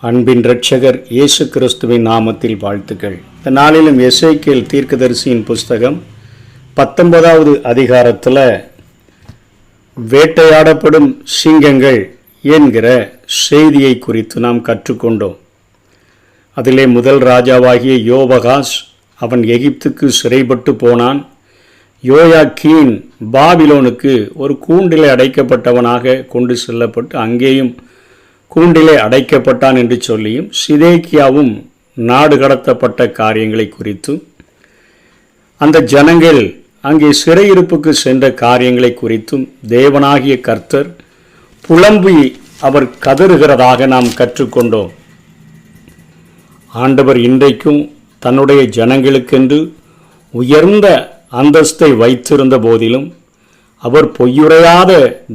அன்பின் இரட்சகர் இயேசு கிறிஸ்துவின் நாமத்தில் வாழ்த்துக்கள். இந்த நாளிலும் எசேக்கியேல் தீர்க்கதரிசியின் புஸ்தகம் 19வது அதிகாரத்தில் வேட்டையாடப்படும் சிங்கங்கள் என்கிற செய்தியை குறித்து நாம் கற்றுக்கொண்டோம். அதிலே முதல் ராஜாவாகிய யோவகாஸ் அவன் எகிப்துக்கு சிறைப்பட்டு போனான். யோயாக்கீன் பாபிலோனுக்கு ஒரு கூண்டிலே அடைக்கப்பட்டவனாக கொண்டு செல்லப்பட்டு அங்கேயும் கூண்டிலே அடைக்கப்பட்டான் என்று சொல்லியும், சிதேக்கியாவும் நாடு கடத்தப்பட்ட காரியங்களை குறித்தும், அந்த ஜனங்கள் அங்கே சிறையிருப்புக்கு சென்ற காரியங்களை குறித்தும் தேவனாகிய கர்த்தர் புலம்பி அவர் கதறுகிறதாக நாம் கற்றுக்கொண்டோம். ஆண்டவர் இன்றைக்கும் தன்னுடைய ஜனங்களுக்கென்று உயர்ந்த அந்தஸ்தை வைத்திருந்த போதிலும், அவர் பொய்யுரையாத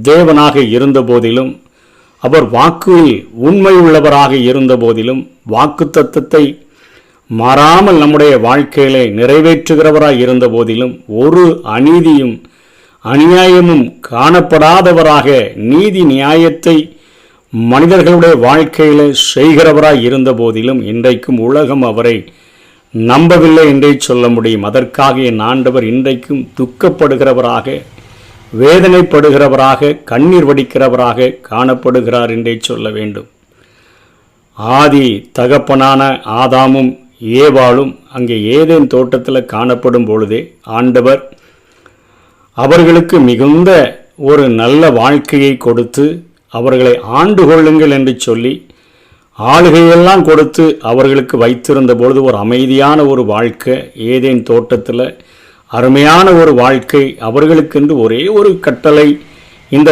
தேவனாக இருந்த போதிலும், அவர் வாக்குவில் உண்மை உள்ளவராக இருந்த போதிலும், வாக்கு தத்தத்தை மாறாமல் நம்முடைய வாழ்க்கையிலே நிறைவேற்றுகிறவராய் இருந்த போதிலும், ஒரு அநீதியும் அநியாயமும் காணப்படாதவராக நீதி நியாயத்தை மனிதர்களுடைய வாழ்க்கையிலே செய்கிறவராய் இருந்த போதிலும், இன்றைக்கும் உலகம் அவரை நம்பவில்லை என்றே சொல்ல முடியும். அதற்காக என் ஆண்டவர் இன்றைக்கும் துக்கப்படுகிறவராக, வேதனைப்படுகிறவராக, கண்ணீர் வடிக்கிறவராக காணப்படுகிறார் என்றே சொல்ல வேண்டும். ஆதி தகப்பனான ஆதாமும் ஏவாளும் அங்கே ஏதேன் தோட்டத்தில் காணப்படும் பொழுதே ஆண்டவர் அவர்களுக்கு மிகுந்த ஒரு நல்ல வாழ்க்கையை கொடுத்து அவர்களை ஆண்டு கொள்ளுங்கள் என்று சொல்லி ஆளுகையெல்லாம் கொடுத்து அவர்களுக்கு வைத்திருந்த பொழுது ஒரு அமைதியான ஒரு வாழ்க்கை, ஏதேன் தோட்டத்தில் அருமையான ஒரு வாழ்க்கை அவர்களுக்கென்று ஒரே ஒரு கட்டளை, இந்த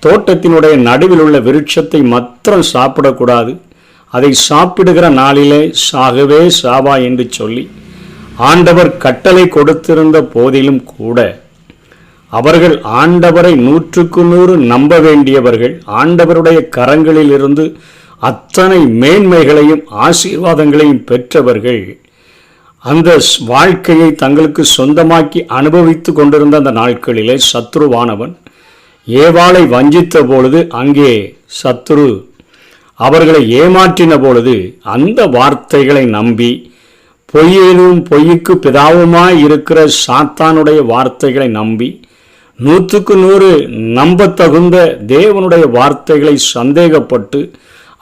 தோட்டத்தினுடைய நடுவில் உள்ள விருட்சத்தை மாத்திரம் சாப்பிடக்கூடாது, அதை சாப்பிடுகிற நாளிலே சாகவே சாவா என்று சொல்லி ஆண்டவர் கட்டளை கொடுத்திருந்த போதிலும் கூட அவர்கள் ஆண்டவரை 100% நம்ப வேண்டியவர்கள். ஆண்டவருடைய கரங்களில் இருந்து அத்தனை மேன்மைகளையும் ஆசீர்வாதங்களையும் பெற்றவர்கள். அந்த வாழ்க்கையை தங்களுக்கு சொந்தமாக்கி அனுபவித்து கொண்டிருந்த அந்த நாட்களிலே சத்ருவானவன் ஏவாளை வஞ்சித்த பொழுது, அங்கே சத்ரு அவர்களை ஏமாற்றின பொழுது அந்த வார்த்தைகளை நம்பி பொய்யுக்கு பிதாவுமாய் இருக்கிற சாத்தானுடைய வார்த்தைகளை நம்பி 100% நம்பத்தகுந்த தேவனுடைய வார்த்தைகளை சந்தேகப்பட்டு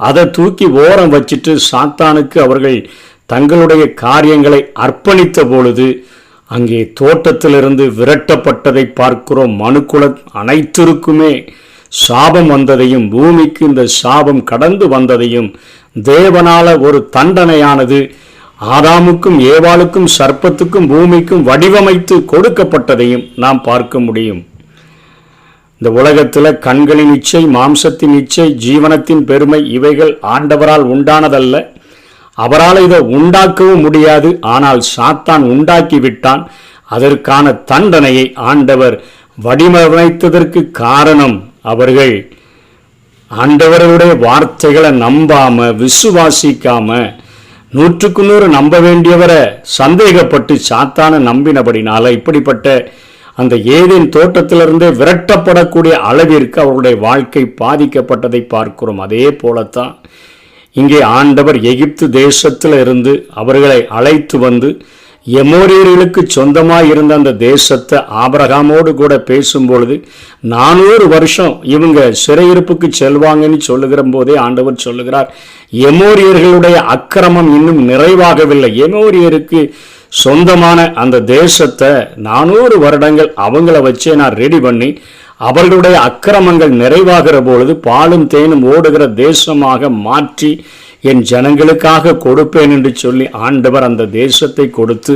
அதை தூக்கி ஓரம் வச்சிட்டு சாத்தானுக்கு அவர்கள் தங்களுடைய காரியங்களை அர்ப்பணித்த பொழுது அங்கே தோட்டத்திலிருந்து விரட்டப்பட்டதை பார்க்கிறோம். மனுக்குல அனைத்திற்குமே சாபம் வந்ததையும், பூமிக்கு இந்த சாபம் கடந்து வந்ததையும், தேவனால ஒரு தண்டனையானது ஆதாமுக்கும் ஏவாளுக்கும் சர்ப்பத்துக்கும் பூமிக்கும் வடிவமைத்து கொடுக்கப்பட்டதையும் நாம் பார்க்க முடியும். இந்த உலகத்தில் கண்களின் இச்சை, மாம்சத்தின் இச்சை, ஜீவனத்தின் பெருமை இவைகள் ஆண்டவரால் உண்டானதல்ல. அவரால் இதை உண்டாக்கவும் முடியாது. ஆனால் சாத்தான் உண்டாக்கி விட்டான். அதற்கான தண்டனையை ஆண்டவர் வடிவமைத்ததற்கு காரணம், அவர்கள் ஆண்டவருடைய வார்த்தைகளை நம்பாம, விசுவாசிக்காம, 100% நம்ப வேண்டியவரை சந்தேகப்பட்டு சாத்தான நம்பினபடினால இப்படிப்பட்ட அந்த ஏதேன் தோட்டத்திலிருந்தே விரட்டப்படக்கூடிய அளவிற்கு அவருடைய வாழ்க்கை பாதிக்கப்பட்டதை பார்க்கிறோம். அதே போலத்தான் இங்கே ஆண்டவர் எகிப்து தேசத்தில் இருந்து அவர்களை அழைத்து வந்து எமோரியர்களுக்கு சொந்தமாக இருந்த அந்த தேசத்தை ஆபிரகாமோடு கூட பேசும்பொழுது 400 வருஷம் இவங்க சிறையிருப்புக்கு செல்வாங்கன்னு சொல்லுகிற போதே ஆண்டவர் சொல்லுகிறார், எமோரியர்களுடைய அக்கிரமம் இன்னும் நிறைவாகவில்லை. எமோரியருக்கு சொந்தமான அந்த தேசத்தை 400 வருடங்கள் அவங்கள வச்சே நான் ரெடி பண்ணி அவர்களுடைய அக்கிரமங்கள் நிறைவாகிற பொழுது பாலும் தேனும் ஓடுகிற தேசமாக மாற்றி என் ஜனங்களுக்காக கொடுப்பேன் என்று சொல்லி ஆண்டவர் அந்த தேசத்தை கொடுத்து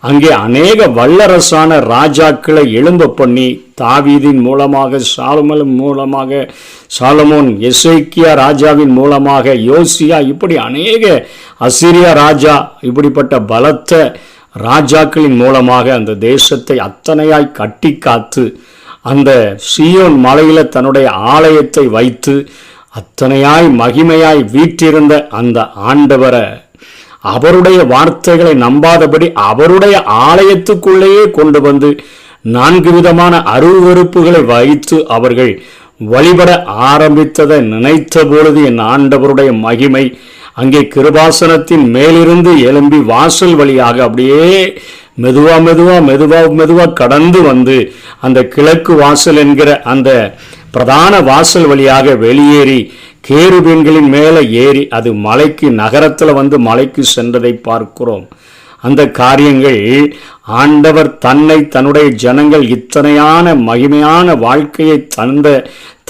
அங்கே அநேக வல்லரசான ராஜாக்களை எழும்ப பண்ணி, தாவீதின் மூலமாக, சாலமோன், எசேக்கியா ராஜாவின் மூலமாக, யோசியா, இப்படி அநேக அசீரியா ராஜா, இப்படிப்பட்ட பலத்த ராஜாக்களின் மூலமாக அந்த தேசத்தை அத்தனையாய் கட்டி காத்து அந்த சீயோன் மலையில் தன்னுடைய ஆலயத்தை வைத்து அத்தனையாய் மகிமையாய் வீற்றிருந்த அந்த ஆண்டவரை அவருடைய வார்த்தைகளை நம்பாதபடி அவருடைய ஆலயத்துக்குள்ளேயே கொண்டு வந்து 4 விதமான அருவருப்புகளை வைத்து அவர்கள் வழிபட ஆரம்பித்ததை நினைத்த பொழுது என் ஆண்டவருடைய மகிமை அங்கே கிருபாசனத்தின் மேலிருந்து எழும்பி வாசல் வழியாக அப்படியே மெதுவா கடந்து வந்து அந்த கிழக்கு வாசல் என்கிற அந்த பிரதான வாசல் வழியாக வெளியேறி கேருபீன்களின் மேலே ஏறி அது மலைக்கு நகரத்தில் வந்து மலைக்கு சென்றதை பார்க்கிறோம். அந்த காரியங்கள் ஆண்டவர் தன்னுடைய ஜனங்கள் இத்தனையான மகிமையான வாழ்க்கையை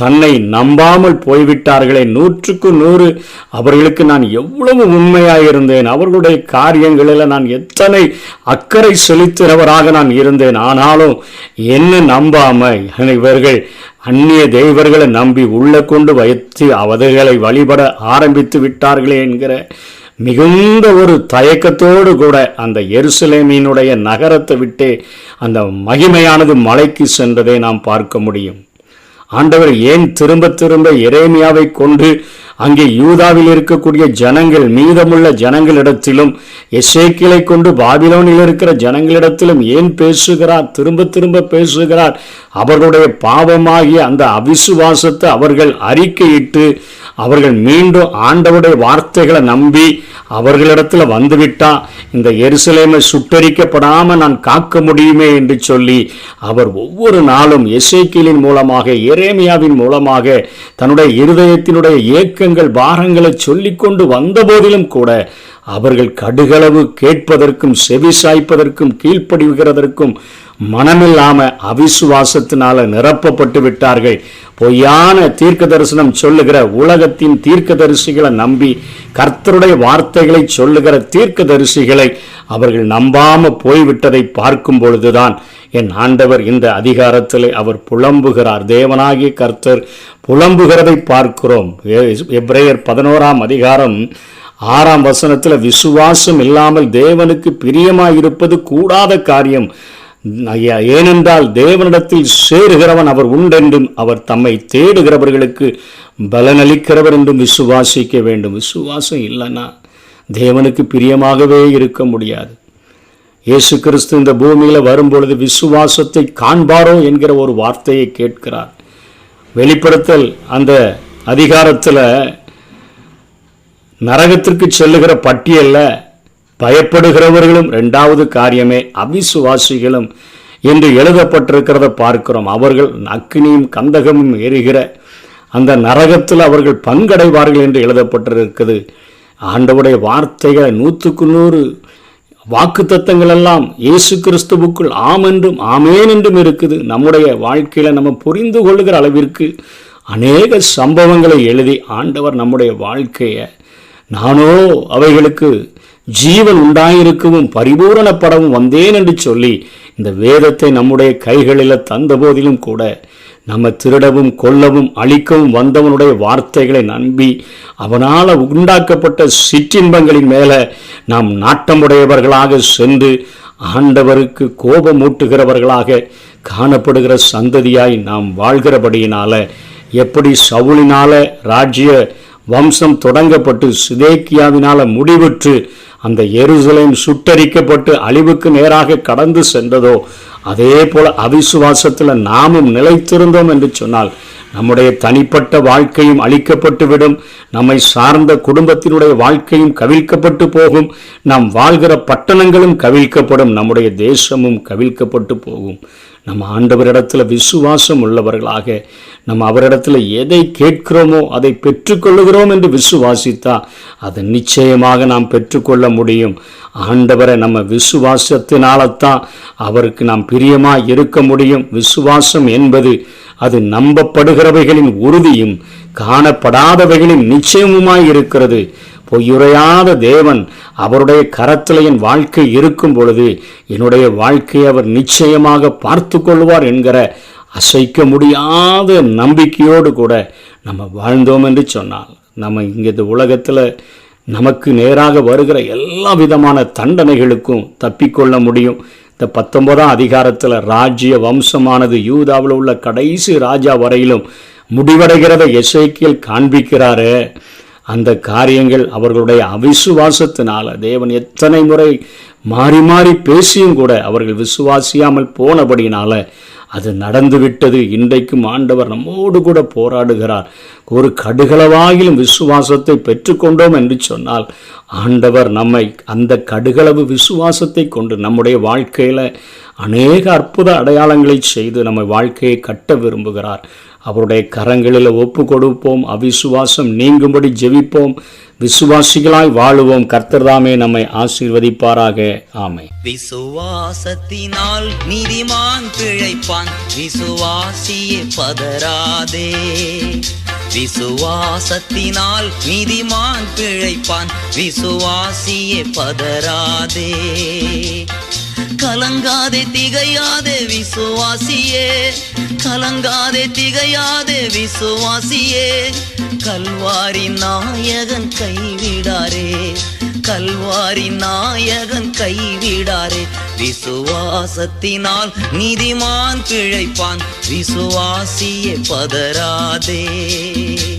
தன்னை நம்பாமல் போய்விட்டார்களே, 100க்கு 100 அவர்களுக்கு நான் எவ்வளவு உண்மையாயிருந்தேன், அவர்களுடைய காரியங்களில் நான் எத்தனை அக்கறை செலுத்துகிறவராக நான் இருந்தேன். ஆனாலும் என்ன நம்பாம இவர்கள் அந்நிய தெய்வர்களை நம்பி உள்ள கொண்டு வைத்து அவர்களை வழிபட ஆரம்பித்து விட்டார்களே என்கிற மிகுந்த ஒரு தயக்கத்தோடு கூட அந்த எருசலேமினுடைய நகரத்தை விட்டு அந்த மகிமையானது மலைக்கு சென்றதை நாம் பார்க்க முடியும். ஆண்டவர் ஏன் திரும்ப எரேமியாவை கொண்டு அங்கே யூதாவில் இருக்கக்கூடிய ஜனங்கள் மீதமுள்ள ஜனங்களிடத்திலும் எசேக்கியலை கொண்டு பாபிலோனில் இருக்கிற ஜனங்களிடத்திலும் ஏன் பேசுகிறார்? திரும்ப பேசுகிறார். அவர்களுடைய பாவமாகிய அந்த அவிசுவாசத்தை அவர்கள் அறிக்கையிட்டு அவர்கள் மீண்டும் ஆண்டவருடைய வார்த்தைகளை நம்பி அவர்களிடத்தில் வந்துவிட்டா இந்த எருசலேமை சுட்டரிக்கப்படாமல் நான் காக்க முடியுமே என்று சொல்லி அவர் ஒவ்வொரு நாளும் எசேக்கியலின் மூலமாக எரேமியாவின் மூலமாக தன்னுடைய இருதயத்தினுடைய ஏக்கங்கள் பாரங்களை சொல்லிக்கொண்டு வந்த போதிலும் கூட அவர்கள் கடுகளவு கேட்பதற்கும் செவி சாய்ப்பதற்கும் கீழ்ப்படிகிறதற்கும் மனமில்லாம அவிசுவாசத்தினால நிரப்பப்பட்டு விட்டார்கள். பொய்யான தீர்க்க தரிசனம் சொல்லுகிற உலகத்தின் தீர்க்க தரிசிகளை நம்பி கர்த்தருடைய வார்த்தைகளை சொல்லுகிற தீர்க்க தரிசிகளை அவர்கள் நம்பாம போய்விட்டதை பார்க்கும் பொழுதுதான் என் ஆண்டவர் இந்த அதிகாரத்தில் அவர் புலம்புகிறார். தேவனாகிய கர்த்தர் புலம்புகிறதை பார்க்கிறோம். எபிரேயர் 11ஆம் அதிகாரம் 6ஆம் வசனத்தில் விசுவாசம் இல்லாமல் தேவனுக்கு பிரியமாயிருப்பது கூடாத காரியம், ஏனென்றால் தேவனிடத்தில் சேருகிறவன் அவர் உண்டென்றும் அவர் தம்மை தேடுகிறவர்களுக்கு பலனளிக்கிறவர் என்றும் விசுவாசிக்க வேண்டும். விசுவாசம் இல்லைன்னா தேவனுக்கு பிரியமாகவே இருக்க முடியாது. இயேசு கிறிஸ்து இந்த பூமியில் வரும்பொழுது விசுவாசத்தை காண்பாரோ என்கிற ஒரு வார்த்தையை கேட்கிறார். வெளிப்படுத்தல் அந்த அதிகாரத்தில் நரகத்திற்கு செல்லுகிற பட்டியலில் பயப்படுகிறவர்களும் 2வது காரியமே அவிசுவாசிகளும் என்று எழுதப்பட்டிருக்கிறத பார்க்கிறோம். அவர்கள் அக்கினியும் கந்தகமும் எரிகிற அந்த நரகத்தில் அவர்கள் பங்கடைவார்கள் என்று எழுதப்பட்டிருக்கிறது. ஆண்டவருடைய வார்த்தைகள் 100க்கு 100 வாக்குத்தத்தங்கள் எல்லாம் இயேசு கிறிஸ்துவுக்குள் ஆம் என்றும் ஆமேன் என்றும் இருக்குது. நம்முடைய வாழ்க்கையில் நம்ம புரிந்து கொள்ளுகிற அளவிற்கு அநேக சம்பவங்களை எழுதி ஆண்டவர் நம்முடைய வாழ்க்கையை நானோ அவைகளுக்கு ஜீவன் உண்டாயிருக்கவும் பரிபூரணப்படவும் வந்தேன் என்று சொல்லி இந்த வேதத்தை நம்முடைய கைகளில் தந்த போதிலும் கூட நம்ம திருடவும் கொல்லவும் அழிக்கவும் வந்தவனுடைய வார்த்தைகளை நம்பி அவனால் உண்டாக்கப்பட்ட சிற்றின்பங்களின் மேலே நாம் நாட்டமுடையவர்களாக சென்று ஆண்டவருக்கு கோபமூட்டுகிறவர்களாக காணப்படுகிற சந்ததியாய் நாம் வாழ்கிறபடியினால எப்படி சவுலினால ராஜ்ய வம்சம் தொடங்கப்பட்டு சிதேக்கியாவினால முடிவுற்று அந்த எருசலேம் சுட்டரிக்கப்பட்டு அழிவுக்கு நேராக கடந்து சென்றதோ அதே போல அவிசுவாசத்தில் நாமும் நிலைத்திருந்தோம் என்று சொன்னால் நம்முடைய தனிப்பட்ட வாழ்க்கையும் அழிக்கப்பட்டு விடும். நம்மை சார்ந்த குடும்பத்தினுடைய வாழ்க்கையும் கவிழ்க்கப்பட்டு போகும். நாம் வாழ்கிற பட்டணங்களும் கவிழ்க்கப்படும். நம்முடைய தேசமும் கவிழ்க்கப்பட்டு போகும். நம்ம ஆண்டவரிடத்தில் விசுவாசம் உள்ளவர்களாக நம்ம அவரிடத்தில் எதை கேட்கிறோமோ அதை பெற்றுக்கொள்ளுகிறோம் என்று விசுவாசித்தா அதை நிச்சயமாக நாம் பெற்றுக்கொள்ள முடியும். ஆண்டவரை நம்ம விசுவாசத்தினால்தான் அவருக்கு நாம் பிரியமாக இருக்க முடியும். விசுவாசம் என்பது அது நம்பப்படுகிறவைகளின் உறுதியும் காணப்படாதவைகளின் நிச்சயமுமாய் இருக்கிறது. பொய்யுரையாத தேவன் அவருடைய கரத்தில் என் வாழ்க்கை இருக்கும் பொழுது என்னுடைய வாழ்க்கையை அவர் நிச்சயமாக பார்த்து கொள்வார் என்கிற அசைக்க முடியாத நம்பிக்கையோடு கூட நம்ம வாழ்ந்தோம் என்று சொன்னால் நம்ம இங்கே இந்த உலகத்தில் நமக்கு நேராக வருகிற எல்லா விதமான தண்டனைகளுக்கும் தப்பிக்கொள்ள முடியும். இந்த 19ஆம் அதிகாரத்தில் ராஜ்ய வம்சமானது யூதாவில் உள்ள கடைசி ராஜா வரையிலும் முடிவடைகிறத எசேக்கியேல் காண்பிக்கிறாரு. அந்த காரியங்கள் அவர்களுடைய அவிசுவாசத்தினால தேவன் எத்தனை முறை மாறி மாறி பேசியும் கூட அவர்கள் விசுவாசியாமல் போனபடினால அது நடந்துவிட்டது. இன்றைக்கும் ஆண்டவர் நம்மோடு கூட போராடுகிறார். ஒரு கடுகளவாகிலும் விசுவாசத்தை பெற்றுக்கொண்டோம் என்று சொன்னால் ஆண்டவர் நம்மை அந்த கடுகளவு விசுவாசத்தை கொண்டு நம்முடைய வாழ்க்கையில் அநேக அற்புத அடையாளங்களை செய்து நம்ம வாழ்க்கையை கட்ட விரும்புகிறார். அவருடைய கரங்களில் ஒப்பு கொடுப்போம். அவிசுவாசம் நீங்கும்படி ஜெபிப்போம். விசுவாசிகளாய் வாழுவோம். கர்த்தர்தாமே நம்மை ஆசீர்வதிப்பாராக. ஆமென். விசுவாசத்தினால் நீதிமான் பிழைப்பான், விசுவாசியே பதறாதே. விசுவாசத்தினால் நீதிமான் பிழைப்பான், விசுவாசியே பதறாதே. கலங்காதே திகையாதே விசுவாசியே, கலங்காதே திகையாதே விசுவாசியே. கல்வாரி நாயகன் கைவிடாரே, கல்வாரி நாயகன் கைவிடாரே. விசுவாசத்தினால் நீதிமான் பிழைப்பான், விசுவாசியே பதறாதே.